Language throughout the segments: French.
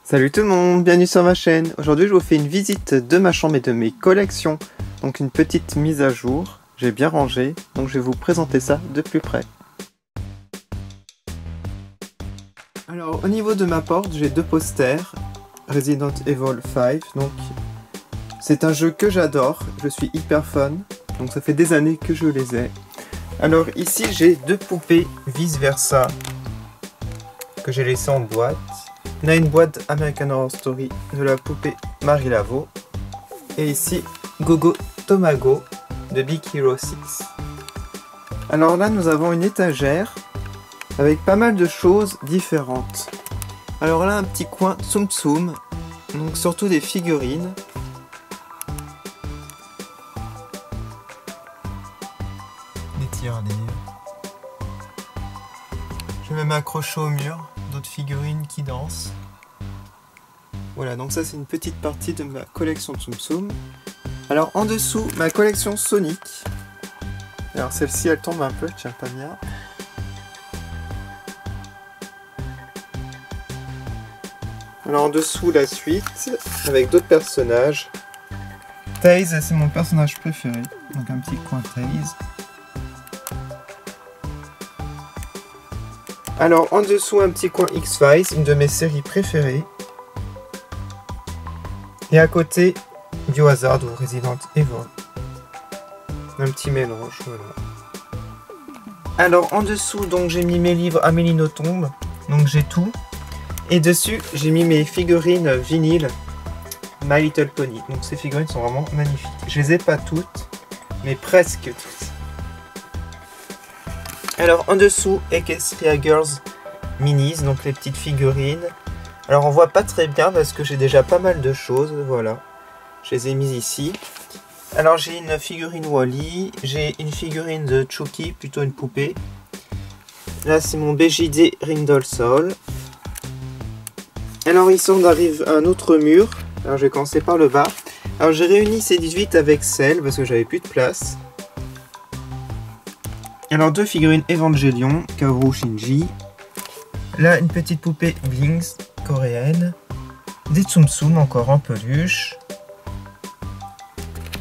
Salut tout le monde, bienvenue sur ma chaîne. Aujourd'hui je vous fais une visite de ma chambre et de mes collections. Donc une petite mise à jour, j'ai bien rangé, donc je vais vous présenter ça de plus près. Alors au niveau de ma porte, j'ai deux posters, Resident Evil 5, donc c'est un jeu que j'adore, je suis hyper fan, donc ça fait des années que je les ai. Alors ici j'ai deux poupées vice versa, que j'ai laissées en boîte. On a une boîte American Horror Story de la poupée Marie Laveau. Et ici, Gogo Tomago de Big Hero 6. Alors là, nous avons une étagère avec pas mal de choses différentes. Alors là, un petit coin Tsum Tsum, donc surtout des figurines. Des tire-livres. Je vais même accrocher au mur d'autres figurines qui dansent. Voilà, donc ça c'est une petite partie de ma collection Tsum Tsum. Alors en dessous, ma collection Sonic. Alors celle-ci elle tombe un peu, tiens pas bien. Alors en dessous la suite, avec d'autres personnages. Tails, c'est mon personnage préféré, donc un petit coin Tails. Alors en dessous un petit coin X-Files, une de mes séries préférées. Et à côté Biohazard ou Resident Evil. Un petit mélange, voilà. Alors en dessous donc j'ai mis mes livres Amélie Nothomb, donc j'ai tout. Et dessus j'ai mis mes figurines vinyles My Little Pony. Donc ces figurines sont vraiment magnifiques. Je les ai pas toutes, mais presque toutes. Alors en dessous, Equestria Girls Minis, donc les petites figurines. Alors on voit pas très bien parce que j'ai déjà pas mal de choses, voilà. Je les ai mises ici. Alors j'ai une figurine Wally, j'ai une figurine de Chucky, plutôt une poupée. Là c'est mon BJD Rindle Soul. Alors ici on arrive à un autre mur. Alors je vais commencer par le bas. Alors j'ai réuni ces 18 avec celle parce que j'avais plus de place. Alors deux figurines Evangelion, Kaoru Shinji. Là une petite poupée Blings coréenne. Des Tsum Tsum encore en peluche.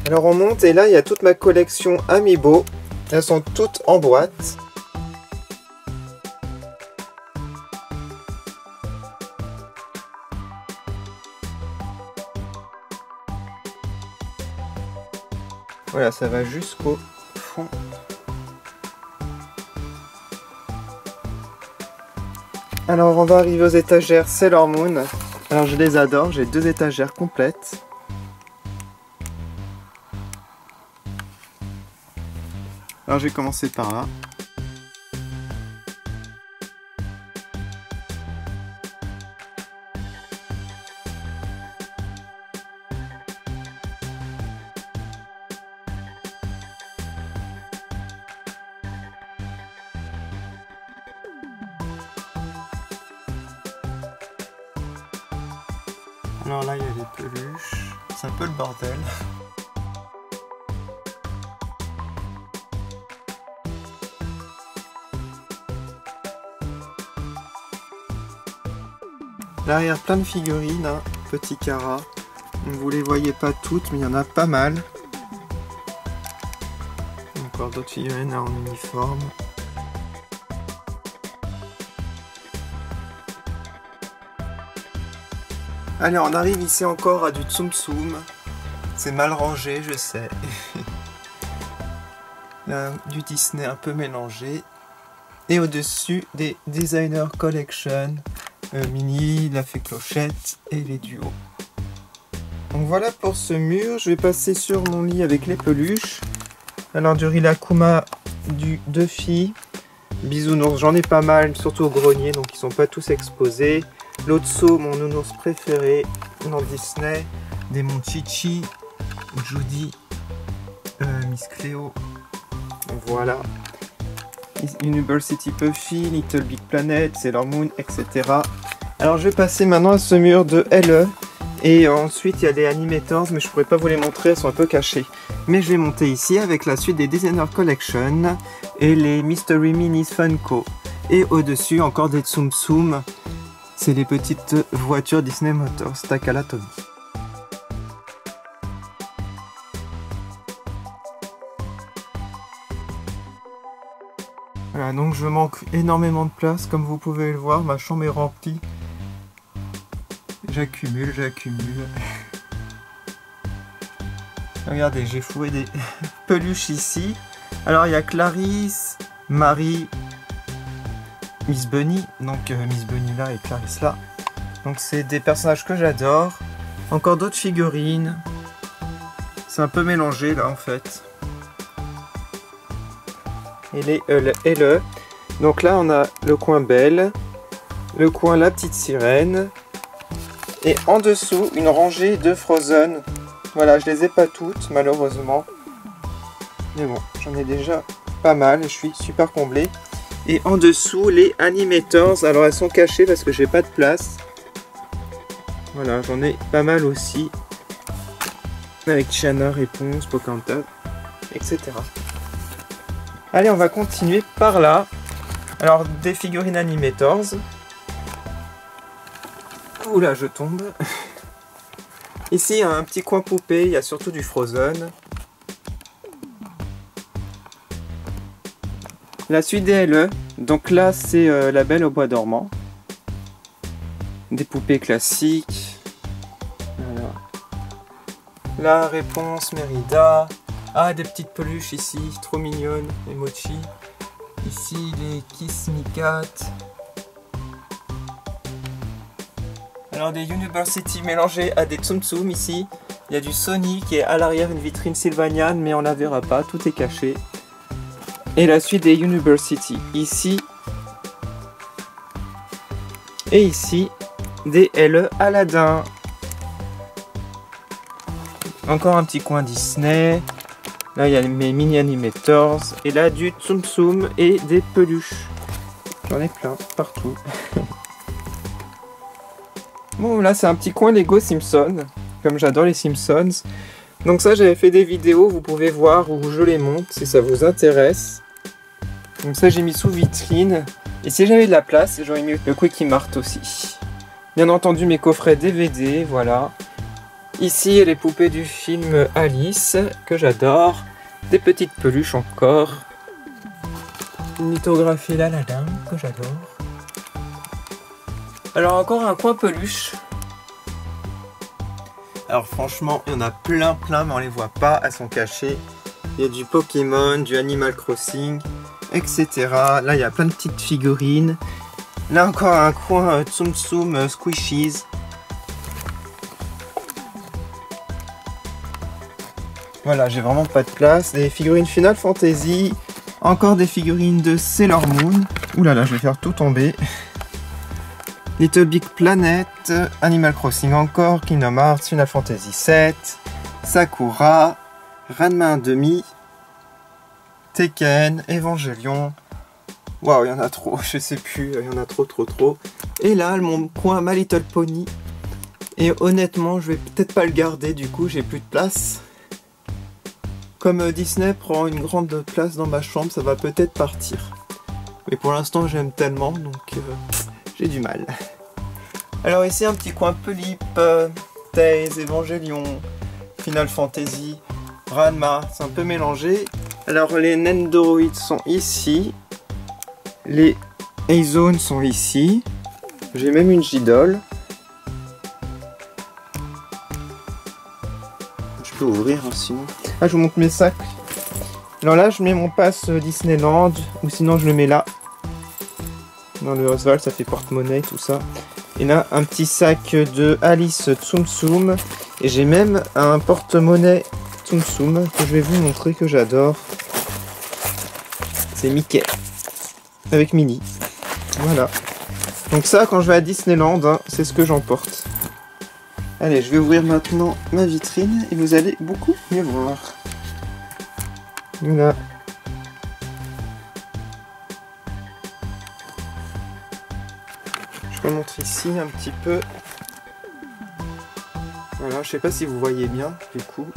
Alors on monte et là il y a toute ma collection Amiibo. Elles sont toutes en boîte. Voilà, ça va jusqu'au fond. Alors on va arriver aux étagères Sailor Moon. Alors je les adore, j'ai deux étagères complètes. Alors je vais commencer par là. Alors là il y a des peluches, c'est un peu le bordel. Là il y a plein de figurines, hein. Petit Kara. Vous les voyez pas toutes mais il y en a pas mal. Encore d'autres figurines en uniforme. Allez, on arrive ici encore à du Tsum Tsum. C'est mal rangé, je sais. Là, du Disney un peu mélangé. Et au-dessus, des Designer Collection, Mini, la Fée Clochette et les duos. Donc voilà pour ce mur. Je vais passer sur mon lit avec les peluches. Alors du Rilakkuma, du Duffy, Bisounours, j'en ai pas mal, surtout au grenier, donc ils sont pas tous exposés. Lotso, mon nounours préféré dans Disney, des Monchichi, Judy, Miss Cléo, voilà. University Puffy, Little Big Planet, Sailor Moon, etc. Alors je vais passer maintenant à ce mur de LE. Et ensuite il y a des Animators, mais je pourrais pas vous les montrer, elles sont un peu cachées. Mais je vais monter ici avec la suite des Designer Collection et les Mystery Minis Funko. Et au-dessus encore des Tsum Tsum C'est les petites voitures Disney Motors Takalatomi. Voilà, donc je manque énormément de place, comme vous pouvez le voir, ma chambre est remplie. J'accumule. Regardez, j'ai fourré des peluches ici. Alors il y a Clarisse, Marie, Miss Bunny, donc Miss Bunny là et Clarisse là. Donc c'est des personnages que j'adore. Encore d'autres figurines. C'est un peu mélangé là en fait. Et les LE. Donc là on a le coin Belle, le coin La Petite Sirène. Et en dessous une rangée de Frozen. Voilà, je les ai pas toutes malheureusement. Mais bon, j'en ai déjà pas mal et je suis super comblé. Et en dessous, les Animators. Alors elles sont cachées parce que j'ai pas de place. Voilà, j'en ai pas mal aussi. Avec Tiana, Réponse, Pocahontas, etc. Allez, on va continuer par là. Alors, des figurines Animators. Oula, je tombe. Ici, il y a un petit coin poupée. Il y a surtout du Frozen. La suite des LE, donc là c'est La Belle au Bois dormant. Des poupées classiques. Voilà. La Réponse, Mérida. Ah, des petites peluches ici, trop mignonnes, les mochi. Ici les Kiss Me Cat. Alors des University mélangés à des Tsum Tsum ici. Il y a du Sonic et à l'arrière une vitrine Sylvanian, mais on la verra pas, tout est caché. Et la suite des University, ici et ici, des LE Aladdin. Encore un petit coin Disney. Là, il y a mes mini animators. Et là, du Tsum Tsum et des peluches. J'en ai plein, partout. Bon, là, c'est un petit coin Lego Simpson. Comme j'adore les Simpsons. Donc ça, j'avais fait des vidéos, vous pouvez voir où je les monte si ça vous intéresse. Donc ça j'ai mis sous vitrine. Et si j'avais de la place, j'aurais mis le Quickie Mart aussi. Bien entendu mes coffrets DVD, voilà. Ici les poupées du film Alice, que j'adore. Des petites peluches encore. Une lithographie La La Land, que j'adore. Alors encore un coin peluche. Alors franchement, il y en a plein, mais on les voit pas, elles sont cachées. Il y a du Pokémon, du Animal Crossing, etc. Là, il y a plein de petites figurines. Là, encore un coin Tsum Tsum Squishies. Voilà, j'ai vraiment pas de place. Des figurines Final Fantasy. Encore des figurines de Sailor Moon. Ouh là là, je vais faire tout tomber. Little Big Planet. Animal Crossing encore. Kingdom Hearts. Final Fantasy 7. Sakura. Ranma 1/2. Tekken, Evangelion. Waouh, il y en a trop, je sais plus, il y en a trop. Et là, mon coin My Little Pony. Et honnêtement, je vais peut-être pas le garder, du coup, j'ai plus de place. Comme Disney prend une grande place dans ma chambre, ça va peut-être partir. Mais pour l'instant, j'aime tellement, donc j'ai du mal. Alors ici, un petit coin Pelip, Tails, Evangelion, Final Fantasy, Ranma, c'est un peu mélangé. Alors les Nendoroid sont ici, les A-Zone sont ici, j'ai même une J-Doll. Je peux ouvrir hein, sinon. Ah, je vous montre mes sacs. Alors là je mets mon pass Disneyland, ou sinon je le mets là. Dans le Oswald, ça fait porte-monnaie tout ça. Et là un petit sac de Alice Tsum Tsum. Et j'ai même un porte-monnaie Tsum Tsum que je vais vous montrer que j'adore. C'est Mickey avec Minnie. Voilà. Donc ça, quand je vais à Disneyland, hein, c'est ce que j'emporte. Allez, je vais ouvrir maintenant ma vitrine et vous allez beaucoup mieux voir. Voilà. Je remonte ici un petit peu. Voilà, je sais pas si vous voyez bien, du coup.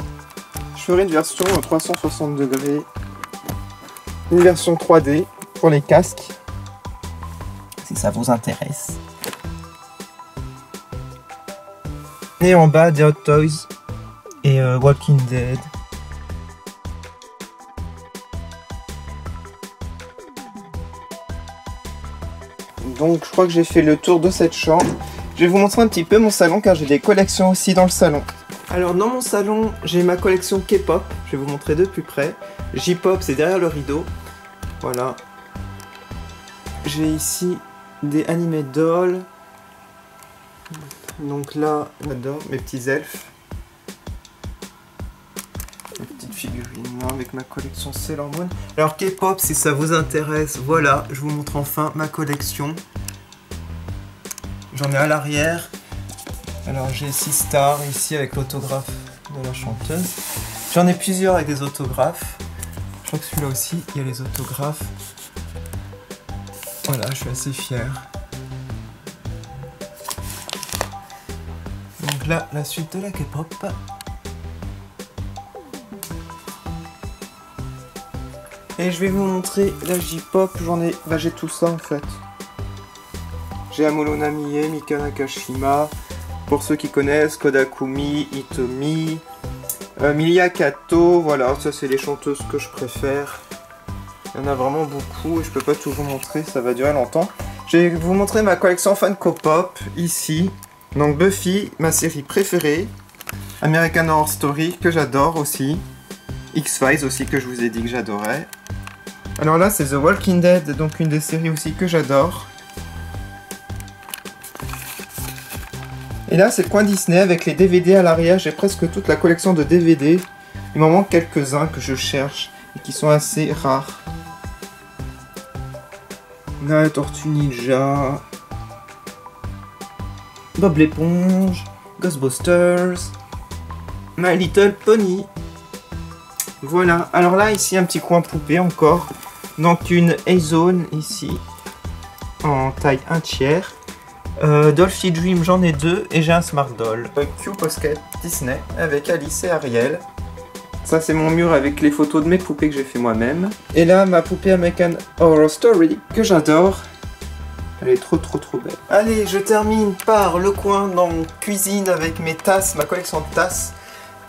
Je ferai une version 360 degrés. Une version 3D pour les casques, si ça vous intéresse. Et en bas, des Hot Toys et Walking Dead. Donc je crois que j'ai fait le tour de cette chambre. Je vais vous montrer un petit peu mon salon car j'ai des collections aussi dans le salon. Alors dans mon salon, j'ai ma collection K-pop. Je vais vous montrer de plus près. J-pop, c'est derrière le rideau. Voilà. J'ai ici des animés dolls. Donc là, j'adore mes petits elfes. Mes petites figurines avec ma collection Sailor Moon. Alors K-pop, si ça vous intéresse, voilà, je vous montre enfin ma collection. J'en ai à l'arrière. Alors j'ai Sistar ici avec l'autographe de la chanteuse. J'en ai plusieurs avec des autographes. Je crois que celui-là aussi, il y a les autographes. Voilà, je suis assez fier. Donc là, la suite de la K-pop. Et je vais vous montrer la J-pop. J'ai tout ça en fait. J'ai Amuro Namie, Mika Nakashima. Pour ceux qui connaissent, Kodakumi, Hitomi, Milia Kato. Voilà, ça c'est les chanteuses que je préfère. Il y en a vraiment beaucoup et je peux pas tout vous montrer, ça va durer longtemps. Je vais vous montrer ma collection Funko Pop ici. Donc Buffy, ma série préférée. American Horror Story que j'adore aussi. X-Files aussi que je vous ai dit que j'adorais. Alors là c'est The Walking Dead, donc une des séries aussi que j'adore. Et là c'est le coin Disney avec les DVD à l'arrière, j'ai presque toute la collection de DVD. Il m'en manque quelques-uns que je cherche et qui sont assez rares. Là, Tortue Ninja, Bob l'éponge, Ghostbusters, My Little Pony. Voilà, alors là ici un petit coin poupée encore. Donc une A-Zone ici, en taille 1/3. Dolphy Dream, j'en ai 2 et j'ai un Smart Doll. Q Posket Disney avec Alice et Ariel. Ça c'est mon mur avec les photos de mes poupées que j'ai fait moi-même. Et là ma poupée American Horror Story que j'adore. Elle est trop belle. Allez, je termine par le coin dans cuisine avec mes tasses, ma collection de tasses.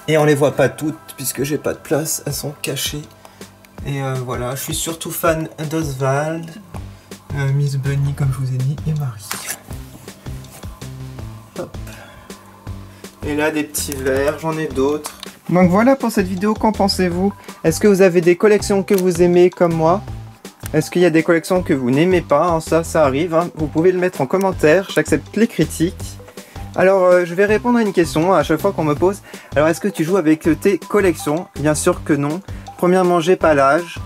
Et on les voit pas toutes puisque j'ai pas de place, elles sont cachées. Et voilà, je suis surtout fan d'Oswald, Miss Bunny comme je vous ai dit, et Marie. Hop. Et là des petits verres, j'en ai d'autres. Donc voilà pour cette vidéo, qu'en pensez-vous? Est-ce que vous avez des collections que vous aimez comme moi? Est-ce qu'il y a des collections que vous n'aimez pas? Hein, ça arrive, hein. Vous pouvez le mettre en commentaire, j'accepte les critiques. Alors je vais répondre à une question à chaque fois qu'on me pose. Alors est-ce que tu joues avec tes collections? Bien sûr que non. Premièrement, j'ai pas l'âge.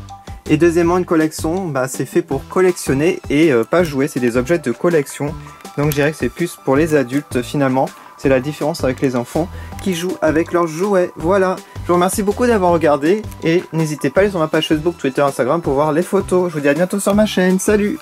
Et deuxièmement, une collection, bah, c'est fait pour collectionner et pas jouer, c'est des objets de collection. Donc je dirais que c'est plus pour les adultes finalement. C'est la différence avec les enfants qui jouent avec leurs jouets. Voilà, je vous remercie beaucoup d'avoir regardé et n'hésitez pas à aller sur ma page Facebook, Twitter, Instagram pour voir les photos. Je vous dis à bientôt sur ma chaîne. Salut!